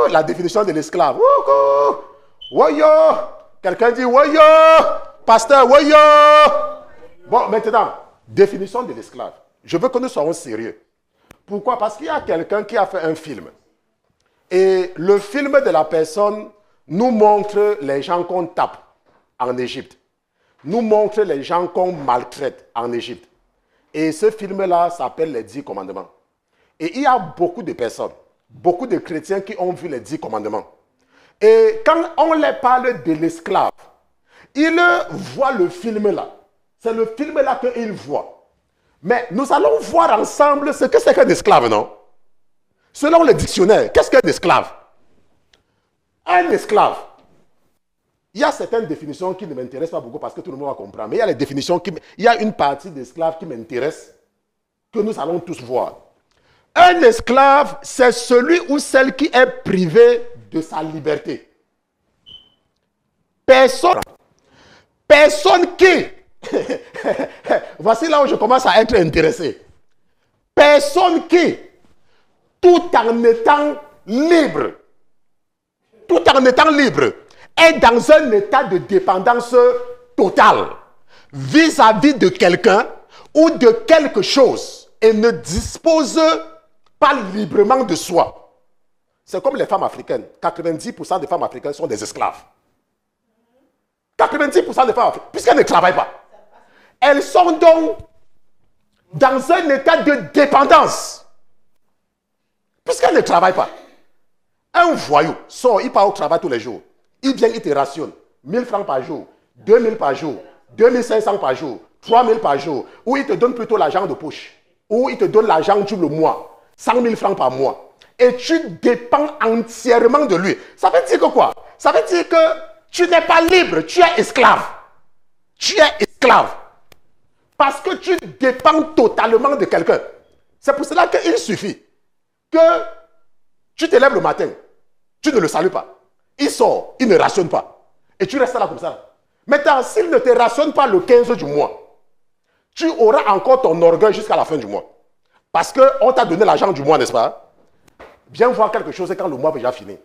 la définition de l'esclave. Woyo. Quelqu'un dit woyo. Pasteur, woyo. Bon, maintenant, définition de l'esclave. Je veux que nous soyons sérieux. Pourquoi? Parce qu'il y a quelqu'un qui a fait un film. Et le film de la personne nous montre les gens qu'on tape en Égypte. Nous montre les gens qu'on maltraite en Égypte. Et ce film-là s'appelle les 10 commandements. Et il y a beaucoup de personnes, beaucoup de chrétiens qui ont vu les 10 commandements. Et quand on leur parle de l'esclave, ils voient le film-là. C'est le film-là qu'ils voient. Mais nous allons voir ensemble ce que c'est qu'un esclave, non? Selon le dictionnaire, qu'est-ce qu'un esclave? Un esclave. Il y a certaines définitions qui ne m'intéressent pas beaucoup parce que tout le monde va comprendre. Mais il y a les définitions il y a une partie d'esclave qui m'intéresse, que nous allons tous voir. Un esclave, c'est celui ou celle qui est privé de sa liberté. Personne qui... Voici là où je commence à être intéressé. Personne qui, tout en étant libre, est dans un état de dépendance totale vis-à-vis de quelqu'un ou de quelque chose et ne dispose pas librement de soi. C'est comme les femmes africaines. 90% des femmes africaines sont des esclaves. 90% des femmes africaines, puisqu'elles ne travaillent pas. Elles sont donc dans un état de dépendance. Puisqu'elles ne travaillent pas. Un voyou sort, il part au travail tous les jours. Il vient, il te rationne 1000 francs par jour, 2000 par jour, 2500 par jour, 3000 par jour. Ou il te donne plutôt l'argent de poche. Ou il te donne l'argent tout le mois. 100 000 francs par mois. Et tu dépends entièrement de lui. Ça veut dire que quoi? Ça veut dire que tu n'es pas libre, tu es esclave. Tu es esclave. Parce que tu dépends totalement de quelqu'un. C'est pour cela qu'il suffit que tu te lèves le matin, tu ne le salues pas. Il sort, il ne rationne pas. Et tu restes là comme ça. Maintenant, s'il ne te rationne pas le 15 du mois, tu auras encore ton orgueil jusqu'à la fin du mois. Parce qu'on t'a donné l'argent du mois, n'est-ce pas? Viens voir quelque chose quand le mois va déjà finir.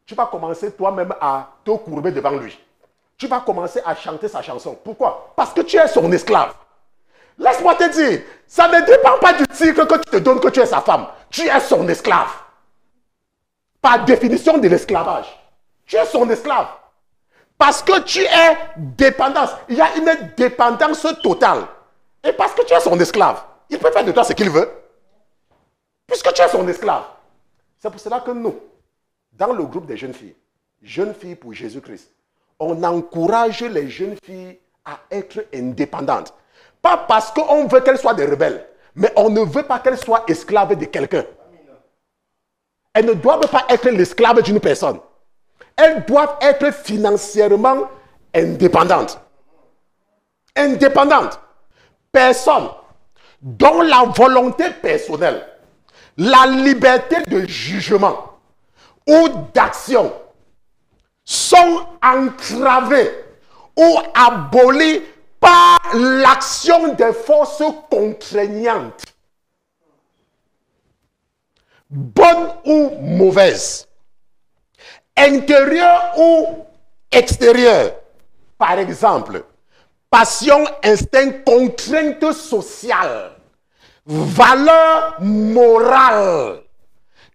Tu vas commencer toi-même à te courber devant lui. Tu vas commencer à chanter sa chanson. Pourquoi? Parce que tu es son esclave. Laisse-moi te dire, ça ne dépend pas du titre que tu te donnes que tu es sa femme. Tu es son esclave. Par définition de l'esclavage. Tu es son esclave. Parce que tu es dépendance. Il y a une dépendance totale. Et parce que tu es son esclave, il peut faire de toi ce qu'il veut. Puisque tu es son esclave. C'est pour cela que nous, dans le groupe des jeunes filles pour Jésus-Christ, on encourage les jeunes filles à être indépendantes. Pas parce qu'on veut qu'elles soient des rebelles, mais on ne veut pas qu'elles soient esclaves de quelqu'un. Elles ne doivent pas être l'esclave d'une personne. Elles doivent être financièrement indépendantes. Indépendantes. Personne dont la volonté personnelle, la liberté de jugement ou d'action sont entravées ou abolies par l'action des forces contraignantes, bonnes ou mauvaises, intérieures ou extérieures. Par exemple, passion, instinct, contrainte sociale, valeur morale,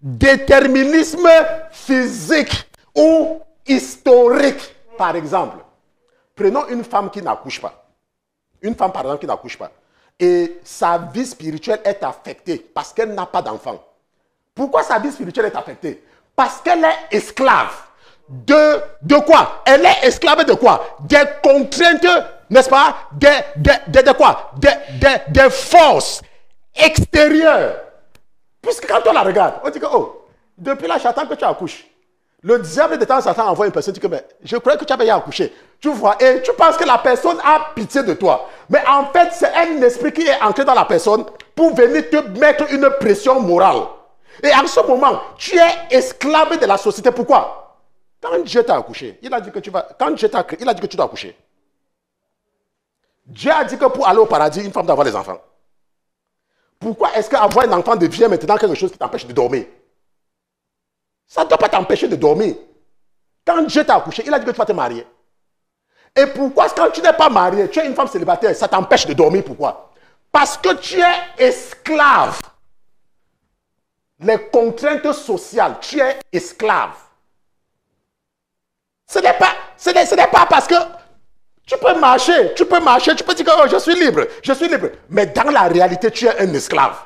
déterminisme physique ou historique. Par exemple, prenons une femme qui n'accouche pas. Une femme, par exemple, qui n'accouche pas. Et sa vie spirituelle est affectée parce qu'elle n'a pas d'enfant. Pourquoi sa vie spirituelle est affectée? Parce qu'elle est esclave. De quoi? Elle est esclave de quoi? Des contraintes, n'est-ce pas? De quoi? Des forces extérieures. Puisque quand on la regarde, on dit que, oh, depuis là, j'attends que tu accouches. Le diable de temps en temps envoie une personne qui dit que, je croyais que tu avais déjà accouché. Tu vois, et tu penses que la personne a pitié de toi. Mais en fait, c'est un esprit qui est entré dans la personne pour venir te mettre une pression morale. Et en ce moment, tu es esclave de la société. Pourquoi? Quand Dieu t'a accouché, il a dit que tu vas. Quand Dieu t'a créé, il a dit que tu dois accoucher. Dieu a dit que pour aller au paradis, une femme doit avoir des enfants. Pourquoi est-ce qu'avoir un enfant devient maintenant quelque chose qui t'empêche de dormir? Ça ne doit pas t'empêcher de dormir. Quand Dieu t'a accouché, il a dit que tu vas te marier. Et pourquoi, quand tu n'es pas marié, tu es une femme célibataire, ça t'empêche de dormir? Pourquoi? Parce que tu es esclave. Les contraintes sociales, tu es esclave. Ce n'est pas parce que tu peux marcher, tu peux dire que oh, je suis libre. Mais dans la réalité, tu es un esclave.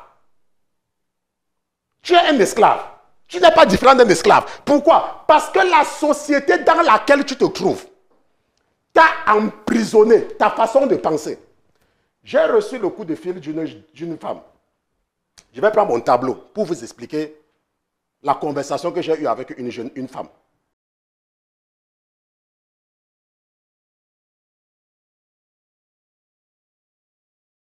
Tu es un esclave. Tu n'es pas différent d'un esclave. Pourquoi? Parce que la société dans laquelle tu te trouves t'a emprisonné, ta façon de penser. J'ai reçu le coup de fil d'une femme. Je vais prendre mon tableau pour vous expliquer la conversation que j'ai eue avec une femme.